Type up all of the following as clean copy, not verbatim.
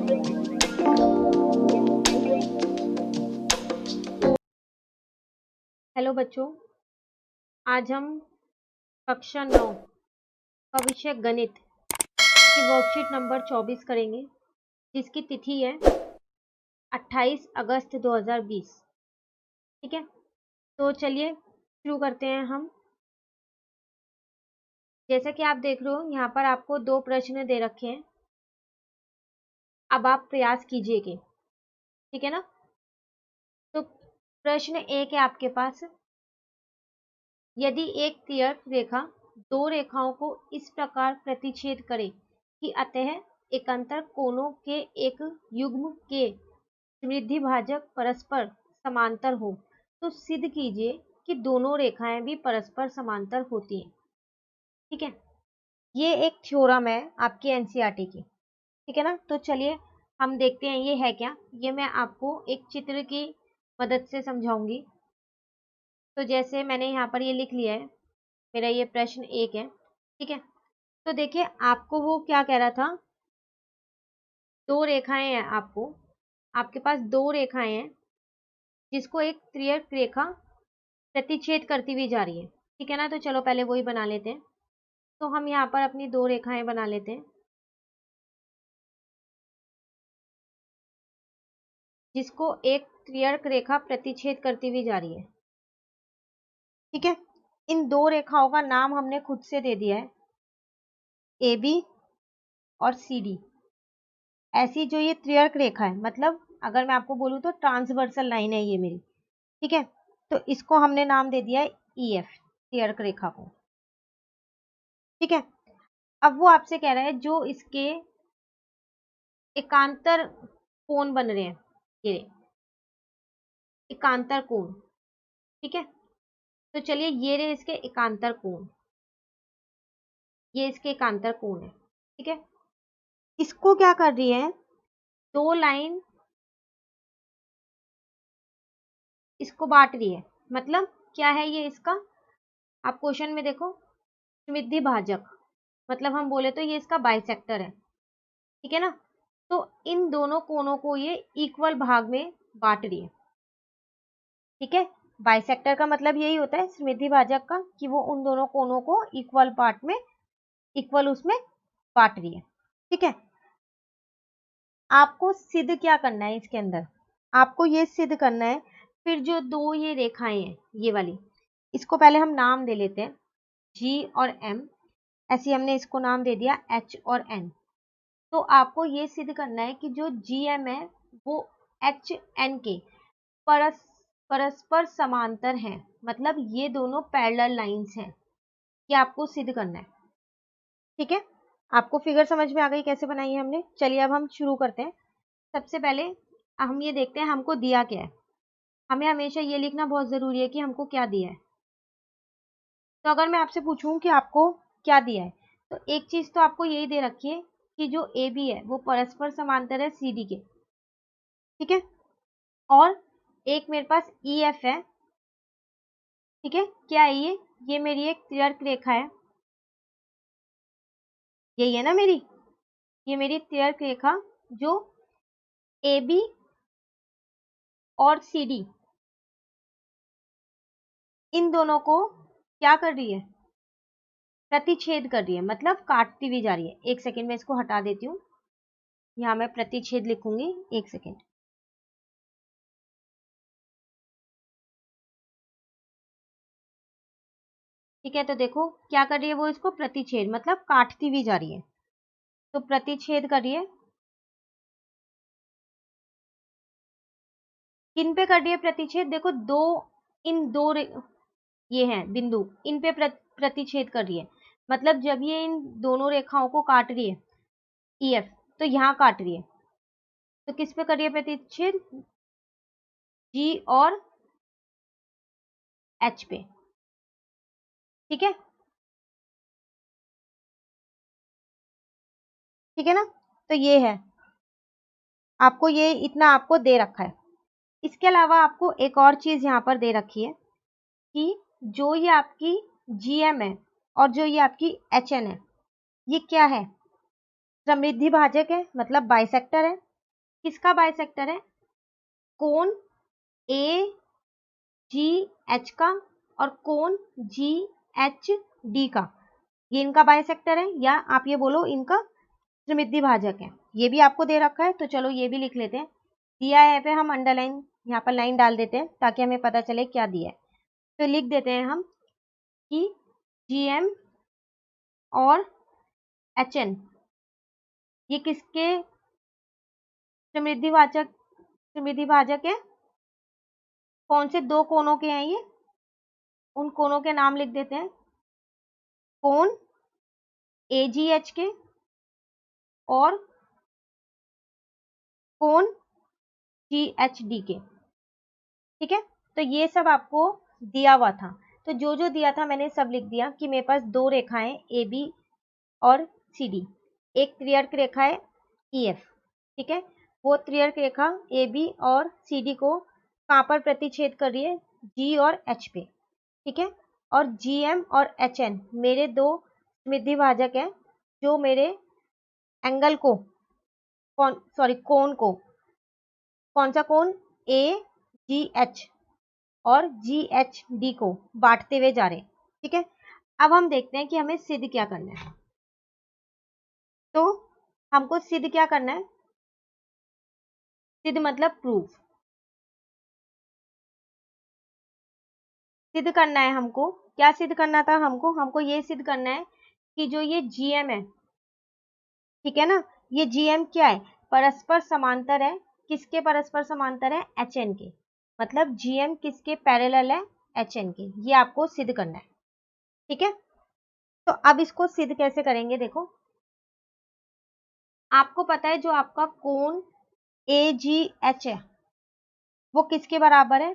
Hello बच्चों, आज हम कक्षा 9 का विषय गणित की वर्कशीट नंबर 24 करेंगे, जिसकी तिथि है 28 अगस्त 2020। ठीक है, तो चलिए शुरू करते हैं हम। जैसा कि आप देख रहे हो, यहाँ पर आपको 2 प्रश्न दे रखे हैं। अब आप प्रयास कीजिएगा, ठीक है ना। तो प्रश्न 1 है आपके पास, यदि एक तिर्यक रेखा 2 रेखाओं को इस प्रकार प्रतिच्छेद करे कि अतः एकांतर कोणों के एक युग्म के समृद्धिभाजक परस्पर समांतर हो, तो सिद्ध कीजिए कि दोनों रेखाएं भी परस्पर समांतर होती हैं। ठीक है, ये एक थ्योरम है आपकी एनसीईआरटी की। ठीक है ना, तो चलिए हम देखते हैं ये है क्या। ये मैं आपको एक चित्र की मदद से समझाऊंगी। तो जैसे मैंने यहाँ पर ये लिख लिया है, मेरा ये प्रश्न 1 है। ठीक है, तो देखिए आपको वो क्या कह रहा था, 2 रेखाएं हैं, आपके पास 2 रेखाएं हैं जिसको एक तिर्यक रेखा प्रतिच्छेद करती हुई जा रही है। ठीक है ना, तो चलो पहले वही बना लेते हैं। तो हम यहाँ पर अपनी 2 रेखाएं बना लेते हैं, जिसको एक तिर्यक रेखा प्रतिच्छेद करती हुई जा रही है। ठीक है, इन 2 रेखाओं का नाम हमने खुद से दे दिया है ए बी और सी डी। ऐसी जो ये तिर्यक रेखा है, मतलब अगर मैं आपको बोलूँ तो ट्रांसवर्सल लाइन है ये मेरी। ठीक है, तो इसको हमने नाम दे दिया है ई एफ, तिर्यक रेखा को। ठीक है, अब वो आपसे कह रहा है जो इसके एकांतर कोण बन रहे हैं, ये एकांतर कोण। ठीक है, तो चलिए ये रहे इसके एकांतर कोण, ये इसके एकांतर कोण है। ठीक है, इसको क्या कर रही है, 2 लाइन इसको बांट रही है। मतलब क्या है ये इसका, आप क्वेश्चन में देखो, समृद्धि भाजक, मतलब हम बोले तो ये इसका बाइसेक्टर है। ठीक है ना, तो इन दोनों कोणों को ये इक्वल भाग में बांट रही है। ठीक है, बाइसेक्टर का मतलब यही होता है समृद्धि भाजक का, कि वो उन दोनों कोणों को इक्वल पार्ट में, इक्वल उसमें बांट रही है। ठीक है, आपको सिद्ध क्या करना है इसके अंदर, आपको ये सिद्ध करना है, फिर जो 2 ये रेखाएं हैं ये वाली, इसको पहले हम नाम दे लेते हैं जी और एम। ऐसे हमने इसको नाम दे दिया एच और एन। तो आपको ये सिद्ध करना है कि जो जी एम है वो एच एन के परस्पर समांतर हैं, मतलब ये दोनों पैरेलल लाइंस हैं। ये आपको सिद्ध करना है। ठीक है, आपको फिगर समझ में आ गई कैसे बनाई है हमने। चलिए अब हम शुरू करते हैं। सबसे पहले हम ये देखते हैं हमको दिया क्या है। हमें हमेशा ये लिखना बहुत जरूरी है कि हमको क्या दिया है। तो अगर मैं आपसे पूछूं कि आपको क्या दिया है, तो एक चीज तो आपको यही दे रखी है कि जो ए बी है वो परस्पर समांतर है सी डी के। ठीक है, और एक मेरे पास ई एफ है। ठीक है, क्या है ये मेरी एक तिर्यक रेखा है, यही है ना मेरी, ये मेरी तिर्यक रेखा जो ए बी और सी डी इन दोनों को क्या कर रही है, प्रतिच्छेद कर रही है, मतलब काटती हुई जा रही है। एक सेकेंड में इसको हटा देती हूँ, यहाँ मैं प्रतिच्छेद लिखूंगी, एक सेकेंड। ठीक है, तो देखो क्या कर रही है वो, इसको प्रतिच्छेद मतलब काटती हुई जा रही है। तो प्रतिच्छेद कर रही है, किन पे कर रही है प्रतिच्छेद, देखो दो, इन दो ये हैं बिंदु, इन पे प्रतिच्छेद कर रही है। मतलब जब ये इन दोनों रेखाओं को काट रही है ई एफ, तो यहाँ काट रही है, तो किस पे कर रही है प्रतिच्छेद, जी और एच पे। ठीक है, ठीक है ना, तो ये है, आपको ये इतना आपको दे रखा है। इसके अलावा आपको एक और चीज यहाँ पर दे रखी है कि जो ये आपकी जीएम है और जो ये आपकी एच एन है, ये क्या है, समृद्धि भाजक है, मतलब बाइसेक्टर है। किसका बाइसेक्टर है? कोण ए जी एच का और कोण जी एच डी का, ये इनका बाइसेक्टर है, या आप ये बोलो इनका त्रिमितीय भाजक है। ये भी आपको दे रखा है, तो चलो ये भी लिख लेते हैं। दिया है पे हम अंडरलाइन यहाँ पर लाइन डाल देते हैं ताकि हमें पता चले क्या दिया है। तो लिख देते हैं हम कि जीएम और एचएन ये किसके त्रिमितीय भाजक है? कौन से दो कोणों के हैं ये? उन कोणों के नाम लिख देते हैं, कोण एजीएच के और कोण जीएचडी के। ठीक है, तो ये सब आपको दिया हुआ था, तो जो जो दिया था मैंने सब लिख दिया कि मेरे पास दो रेखाएं ए बी और सी डी, एक त्रियर्क रेखा है ई एफ। ठीक है, वो त्रियर्क रेखा ए बी और सी डी को कहाँ पर प्रतिच्छेद कर रही है? जी और एच पे। ठीक है, और जी एम और एच एन मेरे दो त्रिमितीय भाजक हैं जो मेरे एंगल को कोण को, कौन सा कोण? ए जी एच और जी एच डी को बांटते हुए जा रहे हैं। ठीक है, अब हम देखते हैं कि हमें सिद्ध क्या करना है। तो हमको सिद्ध क्या करना है? सिद्ध मतलब प्रूफ। सिद्ध करना है हमको, क्या सिद्ध करना था हमको ये सिद्ध करना है कि जो ये जीएम है, ठीक है ना, ये जीएम क्या है? परस्पर समांतर है। किसके परस्पर समांतर है? एचएन के। मतलब जीएम किसके पैरेलल है? एचएन के। ये आपको सिद्ध करना है। ठीक है, तो अब इसको सिद्ध कैसे करेंगे? देखो, आपको पता है जो आपका कोण ए जी एच है वो किसके बराबर है?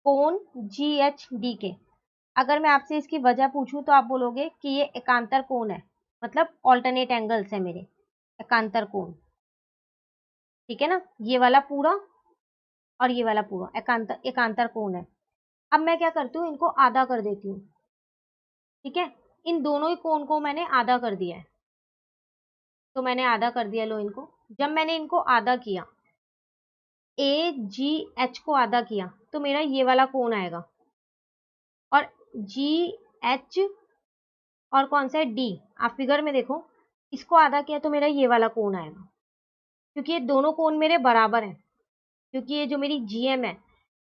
कोण जी एच डी के। अगर मैं आपसे इसकी वजह पूछूं तो आप बोलोगे कि ये एकांतर कोण है, मतलब ऑल्टरनेट एंगल्स है मेरे, एकांतर कोण। ठीक है ना, ये वाला पूरा और ये वाला पूरा एकांतर कोण है। अब मैं क्या करती हूँ, इनको आधा कर देती हूँ। ठीक है, इन दोनों ही कोण को मैंने आधा कर दिया है, तो मैंने आधा कर दिया। लो इनको, जब मैंने इनको आधा किया, ए जी एच को आधा किया, तो मेरा ये वाला कोण आएगा, और जी एच और कौन सा है? डी। आप फिगर में देखो, इसको आधा किया तो मेरा ये वाला कोण आएगा, क्योंकि ये दोनों कोण मेरे बराबर हैं। क्योंकि ये जो मेरी जीएम है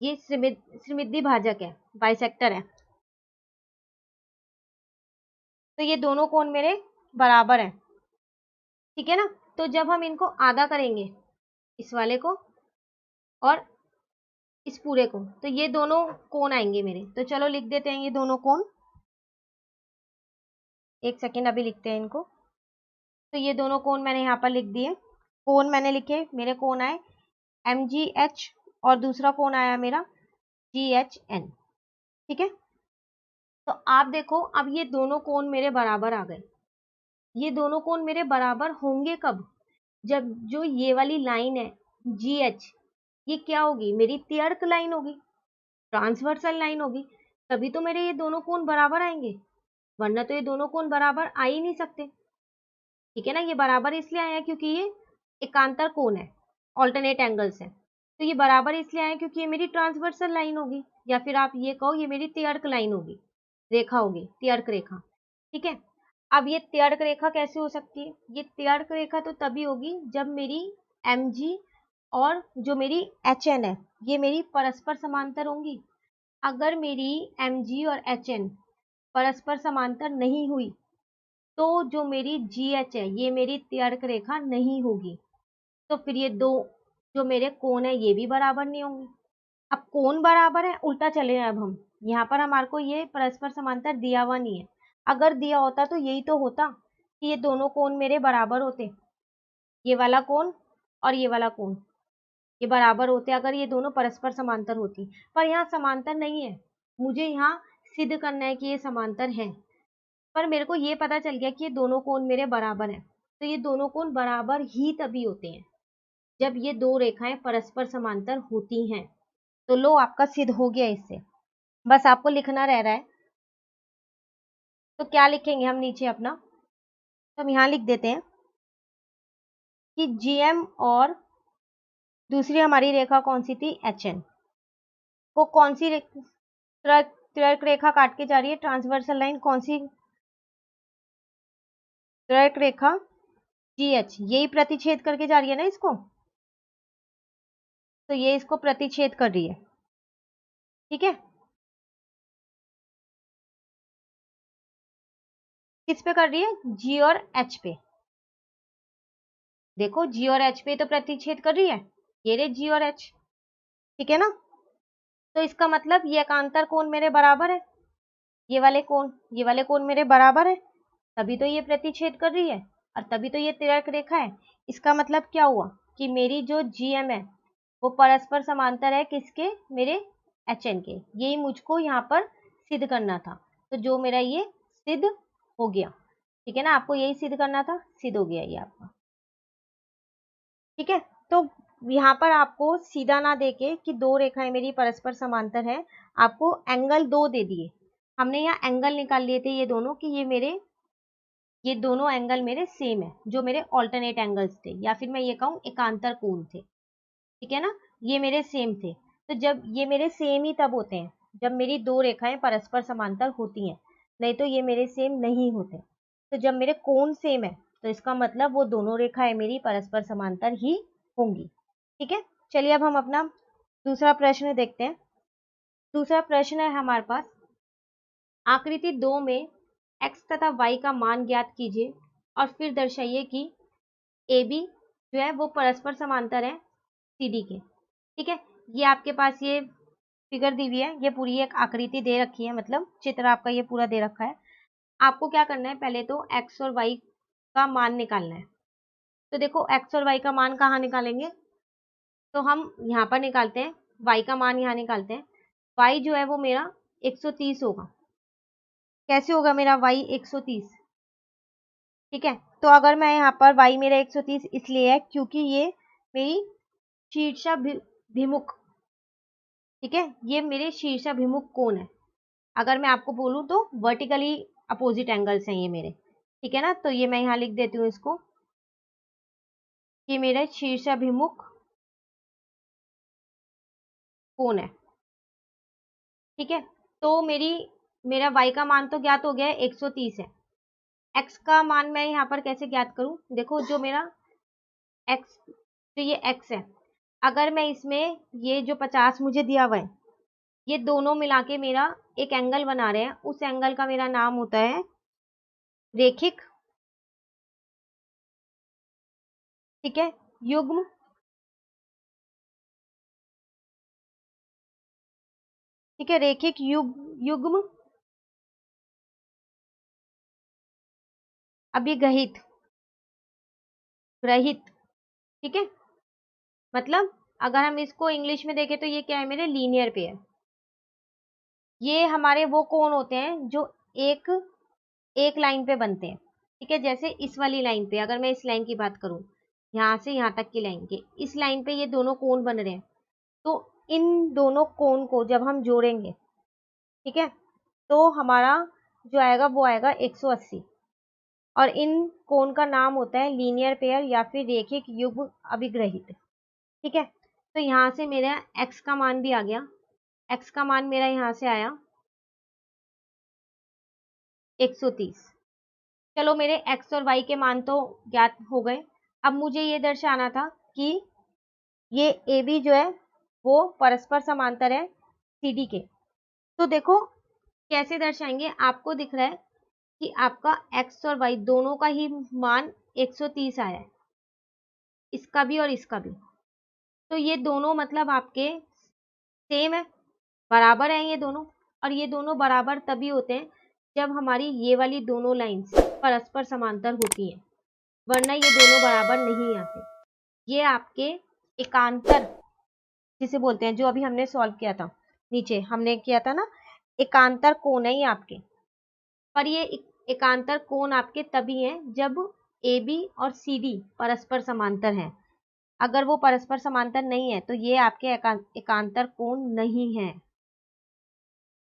ये त्रिमितीय भाजक है, बाइसेक्टर है, तो ये दोनों कोण मेरे बराबर हैं। ठीक है ना, तो जब हम इनको आधा करेंगे, इस वाले को और इस पूरे को, तो ये दोनों कोण आएंगे मेरे। तो चलो लिख देते हैं ये दोनों कोण, एक सेकेंड अभी लिखते हैं इनको। तो ये दोनों कोण मैंने यहाँ पर लिख दिए। कोण मैंने लिखे, मेरे कोण आए एम जी एच और दूसरा कोण आया मेरा जी एच एन। ठीक है, तो आप देखो अब ये दोनों कोण मेरे बराबर आ गए। ये दोनों कोण मेरे बराबर होंगे कब? जब जो ये वाली लाइन है जी एच, ये क्या होगी? मेरी त्रियर्क लाइन होगी, ट्रांसवर्सल लाइन होगी, तभी तो मेरे ये दोनों कोण बराबर आएंगे, वरना तो ये दोनों कोण बराबर आ ही नहीं सकते। ठीक है ना, ये बराबर इसलिए आया क्योंकि ये एकांतर कोण है, ऑल्टरनेट एंगल्स है, तो ये बराबर इसलिए आया क्योंकि ये मेरी ट्रांसवर्सल लाइन होगी, या फिर आप ये कहो ये मेरी त्रियर्क लाइन होगी, रेखा होगी, त्रियर्क रेखा। ठीक है, अब ये त्रियर्क रेखा कैसे हो सकती है? ये त्रियर्क रेखा तो तभी होगी जब मेरी एम जी और जो मेरी एच एन है ये मेरी परस्पर समांतर होंगी। अगर मेरी एम जी और एच एन परस्पर समांतर नहीं हुई तो जो मेरी जी एच है ये मेरी त्रियर्क रेखा नहीं होगी, तो फिर ये दो जो मेरे कोण है ये भी बराबर नहीं होंगे। अब कोण बराबर है, उल्टा चले अब हम यहाँ पर, हमारे को ये परस्पर समांतर दिया हुआ नहीं है। अगर दिया होता तो यही तो होता कि ये दोनों कोण मेरे बराबर होते, ये वाला कोण और ये वाला कोण ये बराबर होते अगर ये दोनों परस्पर समांतर होती, पर यहाँ समांतर नहीं है। मुझे यहाँ सिद्ध करना है कि ये समांतर है, पर मेरे को ये पता चल गया कि ये दोनों कोण मेरे बराबर हैं। तो ये दोनों कोण बराबर ही तभी होते हैं जब ये दो रेखाएं परस्पर समांतर होती हैं। तो लो आपका सिद्ध हो गया इससे, बस आपको लिखना रह रहा है। तो क्या लिखेंगे हम नीचे अपना? तो हम यहाँ लिख देते हैं कि जीएम और दूसरी हमारी रेखा कौन सी थी, HN। वो कौन सी त्रिक रेखा काट के जा रही है, ट्रांसवर्सल लाइन कौन सी, त्रिक रेखा GH, यही प्रतिच्छेद करके जा रही है ना इसको, तो ये इसको प्रतिच्छेद कर रही है, ठीक है। किस पे कर रही है, G और H पे। देखो G और H पे तो प्रतिच्छेद कर रही है, ये रे G और H, ठीक है ना। तो इसका मतलब ये एकांतर कोण मेरे बराबर है, ये वाले कोण मेरे बराबर है, तभी तो ये प्रतिच्छेद कर रही है और तभी तो ये तिर्यक रेखा है। इसका मतलब क्या हुआ कि मेरी जो GM है वो परस्पर समांतर है किसके, मेरे HN के। यही मुझको यहाँ पर सिद्ध करना था, तो जो मेरा ये सिद्ध हो गया, ठीक है ना। आपको यही सिद्ध करना था, सिद्ध हो गया ये आपका, ठीक है। तो यहाँ पर आपको सीधा ना देके कि दो रेखाएं मेरी परस्पर समांतर है, आपको एंगल दो दे दिए। हमने यहाँ एंगल निकाल लिए थे ये दोनों, कि ये दोनों एंगल मेरे सेम है, जो मेरे ऑल्टरनेट एंगल्स थे, या फिर मैं ये कहूँ एकांतर कोण थे, ठीक है ना। ये मेरे सेम थे। तो जब ये मेरे सेम ही तब होते हैं जब मेरी दो रेखाएं परस्पर समांतर होती हैं, नहीं तो ये मेरे सेम नहीं होते। तो जब मेरे कोण सेम है तो इसका मतलब वो दोनों रेखाएं मेरी परस्पर समांतर ही होंगी, ठीक है। चलिए अब हम अपना दूसरा प्रश्न देखते हैं। दूसरा प्रश्न है हमारे पास, आकृति 2 में x तथा y का मान ज्ञात कीजिए और फिर दर्शाइए कि AB जो है वो परस्पर समांतर है CD के, ठीक है। ये आपके पास ये फिगर दी हुई है, ये पूरी एक आकृति दे रखी है, मतलब चित्र आपका ये पूरा दे रखा है। आपको क्या करना है, पहले तो x और y का मान निकालना है। तो देखो x और y का मान कहाँ निकालेंगे, तो हम यहाँ पर निकालते हैं, y का मान यहाँ निकालते हैं। y जो है वो मेरा 130 होगा। कैसे होगा मेरा y 130, ठीक है। तो अगर मैं यहाँ पर y मेरा 130 इसलिए है क्योंकि ये मेरी शीर्षाभिमुख, ठीक है, ये मेरे शीर्षाभिमुख कोण है। अगर मैं आपको बोलूँ तो वर्टिकली अपोजिट एंगल्स हैं ये मेरे, ठीक है ना। तो ये मैं यहाँ लिख देती हूँ इसको, ये मेरा शीर्षाभिमुख कोण है, ठीक है। तो मेरा y का मान तो ज्ञात हो गया है, 130 है। x का मान मैं यहाँ पर कैसे ज्ञात करूँ, देखो जो मेरा x, जो ये x है, अगर मैं इसमें ये जो 50 मुझे दिया हुआ है, ये दोनों मिला के मेरा एक एंगल बना रहे हैं, उस एंगल का मेरा नाम होता है रेखिक, ठीक है, युग्म, ठीक है, रेखिक युग्म अभिग्रहित, ग्रहित, ठीक है। मतलब अगर हम इसको इंग्लिश में देखें तो ये क्या है, मेरे लीनियर पेयर। ये हमारे वो कोण होते हैं जो एक एक लाइन पे बनते हैं, ठीक है। जैसे इस वाली लाइन पे, अगर मैं इस लाइन की बात करूं, यहाँ से यहाँ तक की लाइन के, इस लाइन पे ये दोनों कोण बन रहे हैं, तो इन दोनों कोण को जब हम जोड़ेंगे, ठीक है, तो हमारा जो आएगा वो आएगा 180, और इन कोण का नाम होता है लीनियर पेयर या फिर रेखिक युग्म अभिग्रहित, ठीक है। तो यहाँ से मेरा x का मान भी आ गया, x का मान मेरा यहाँ से आया 130। चलो मेरे x और y के मान तो ज्ञात हो गए। अब मुझे ये दर्शाना था कि ये AB जो है वो परस्पर समांतर है CD के। तो देखो कैसे दर्शाएंगे, आपको दिख रहा है कि आपका x और y दोनों का ही मान 130 आया है, इसका भी और इसका भी। तो ये दोनों मतलब आपके सेम है, बराबर है ये दोनों। और ये दोनों बराबर तभी होते हैं जब हमारी ये वाली दोनों लाइंस परस्पर समांतर होती हैं, वरना ये दोनों बराबर नहीं आते। ये आपके एकांतर जिसे बोलते हैं, जो अभी हमने सॉल्व किया था, नीचे हमने किया था ना, एकांतर कोण है ये आपके। पर ये एकांतर कोण आपके तभी हैं जब AB और CD परस्पर समांतर हैं। अगर वो परस्पर समांतर नहीं है तो ये आपके एकांतर कोण नहीं है,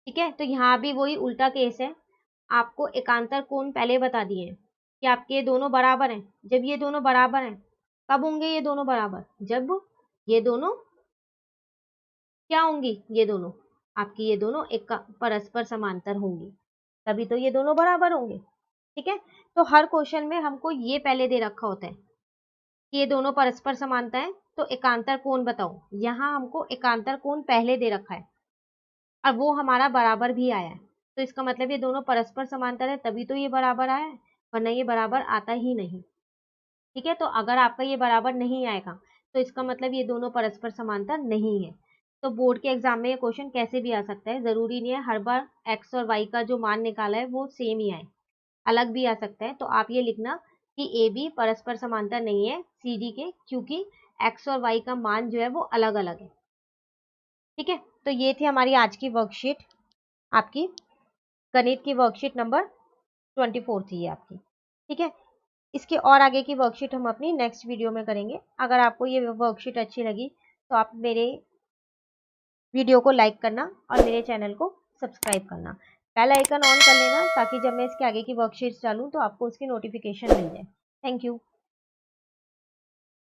ठीक है। तो यहाँ भी वही उल्टा केस है, आपको एकांतर कोण पहले बता दिए हैं कि आपके ये दोनों बराबर हैं। जब ये दोनों बराबर हैं, कब होंगे ये दोनों बराबर, जब ये दोनों क्या होंगी, ये दोनों आपकी, ये दोनों एक परस्पर समांतर होंगी, तभी तो ये दोनों बराबर होंगे। ठीक है, तो हर क्वेश्चन में हमको ये पहले दे रखा होता है कि ये दोनों परस्पर समानता है, तो एकांतर कोण बताओ। यहाँ हमको एकांतर कोण पहले दे रखा है और वो हमारा बराबर भी आया है, तो इसका मतलब ये दोनों परस्पर समांतर है, तभी तो ये बराबर आया है, वरना ये बराबर आता ही नहीं। ठीक है, तो अगर आपका ये बराबर नहीं आएगा तो इसका मतलब ये दोनों परस्पर समांतर नहीं है। तो बोर्ड के एग्जाम में ये क्वेश्चन कैसे भी आ सकता है, जरूरी नहीं है हर बार एक्स और वाई का जो मान निकाला है वो सेम ही आए, अलग भी आ सकता है। तो आप ये लिखना कि ए बी परस्पर समांतर नहीं है सी डी के, क्योंकि एक्स और वाई का मान जो है वो अलग अलग है। ठीक है, तो ये थी हमारी आज की वर्कशीट, आपकी गणित की वर्कशीट नंबर 24 थी ये आपकी। ठीक है, इसके और आगे की वर्कशीट हम अपनी नेक्स्ट वीडियो में करेंगे। अगर आपको ये वर्कशीट अच्छी लगी तो आप मेरे वीडियो को लाइक करना और मेरे चैनल को सब्सक्राइब करना, बेल आइकन ऑन कर लेना, ताकि जब मैं इसके आगे की वर्कशीट्स डालूं तो आपको उसकी नोटिफिकेशन मिल जाए। Thank you.